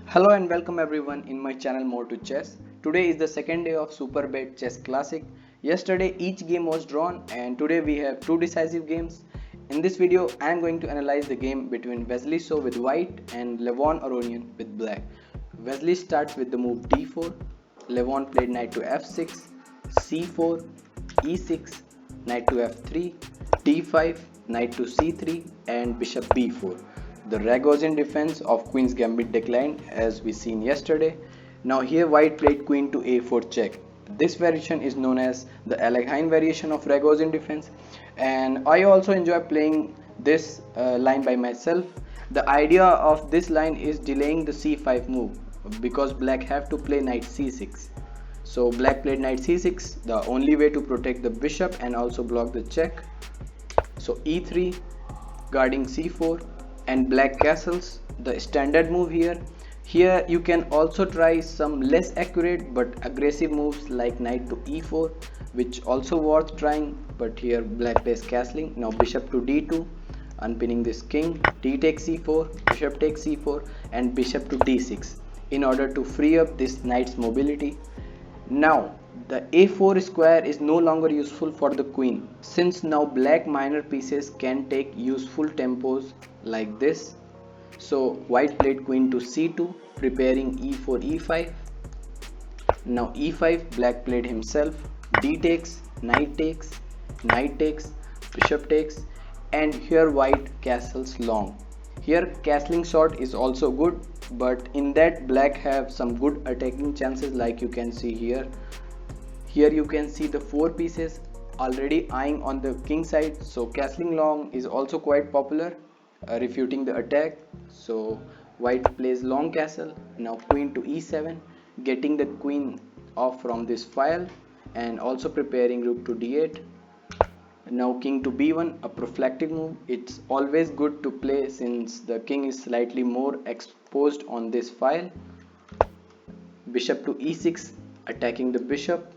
Hello and welcome everyone in my channel More2Chess. Today is the second day of Superbet Chess Classic. Yesterday each game was drawn and today we have two decisive games. In this video I am going to analyze the game between Wesley So with white and Levon Aronian with black. Wesley starts with the move d4. Levon played knight to f6, c4, e6, knight to f3, d5, knight to c3 and bishop b4. The Ragozin defense of Queen's Gambit declined as we seen yesterday. Now here white played queen to a4 check. This variation is known as the Alekhine variation of Ragozin defense, and I also enjoy playing this line by myself. The idea of this line is delaying the c5 move because black have to play knight c6. So black played knight c6, the only way to protect the bishop and also block the check. So e3 guarding c4 and black castles, the standard move here. Here you can also try some less accurate but aggressive moves like knight to e4, which also worth trying, but here black plays castling. Now bishop to d2, unpinning this king, d takes c4, bishop takes c4 and bishop to d6 in order to free up this knight's mobility. Now the a4 square is no longer useful for the queen, since now black minor pieces can take useful tempos like this. So white played queen to c2, preparing e4 e5. Now e5, black played himself, d takes, knight takes, knight takes, bishop takes, and here white castles long. Here castling short is also good, but in that black have some good attacking chances like you can see here. Here you can see the four pieces already eyeing on the king side, so castling long is also quite popular, refuting the attack. So white plays long castle. Now queen to e7, getting the queen off from this file and also preparing rook to d8. Now king to b1, a prophylactic move. It's always good to play since the king is slightly more exposed on this file. Bishop to e6, attacking the bishop.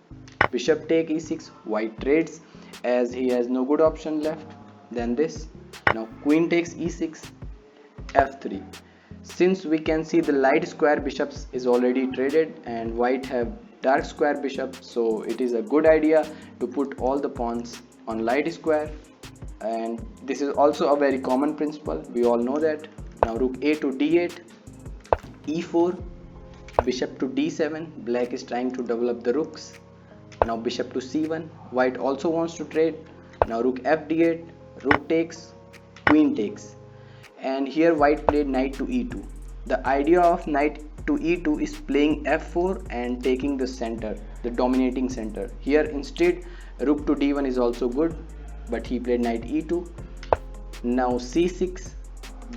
Bishop take e6, white trades as he has no good option left than this. Now queen takes e6, f3. Since we can see the light square bishops is already traded and white have dark square bishop, so it is a good idea to put all the pawns on light square, and this is also a very common principle, we all know that. Now rook a to d8, e4, bishop to d7, black is trying to develop the rooks. Now bishop to c1, white also wants to trade. Now rook f d8, rook takes, queen takes, and here white played knight to e2. The idea of knight to e2 is playing f4 and taking the center, the dominating center. Here instead rook to d1 is also good, but he played knight e2. Now c6,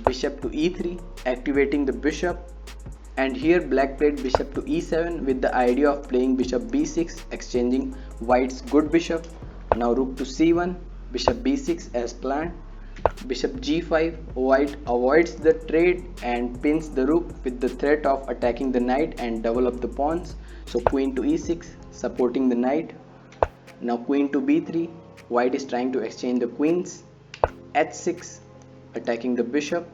bishop to e3, activating the bishop, and here black played bishop to e7 with the idea of playing bishop b6, exchanging white's good bishop. Now rook to c1, bishop b6 as planned. Bishop g5, white avoids the trade and pins the rook with the threat of attacking the knight and develop the pawns. So queen to e6, supporting the knight. Now queen to b3, white is trying to exchange the queens. h6, attacking the bishop.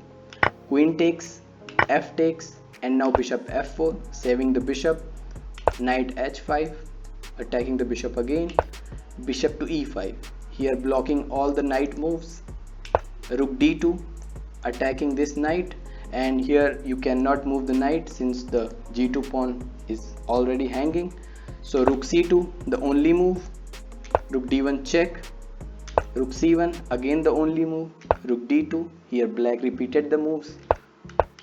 Queen takes, f takes, and now bishop f4, saving the bishop. Knight h5, attacking the bishop again. Bishop to e5, here blocking all the knight moves. Rook d2, attacking this knight, and here you cannot move the knight since the g2 pawn is already hanging. So rook c2, the only move. Rook d1 check. Rook c1, again the only move. Rook d2, here black repeated the moves,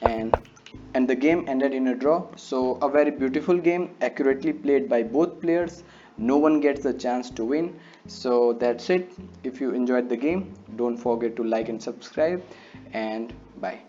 and the game ended in a draw. So a very beautiful game, accurately played by both players. No one gets the chance to win. So that's it. If you enjoyed the game, don't forget to like and subscribe, and bye.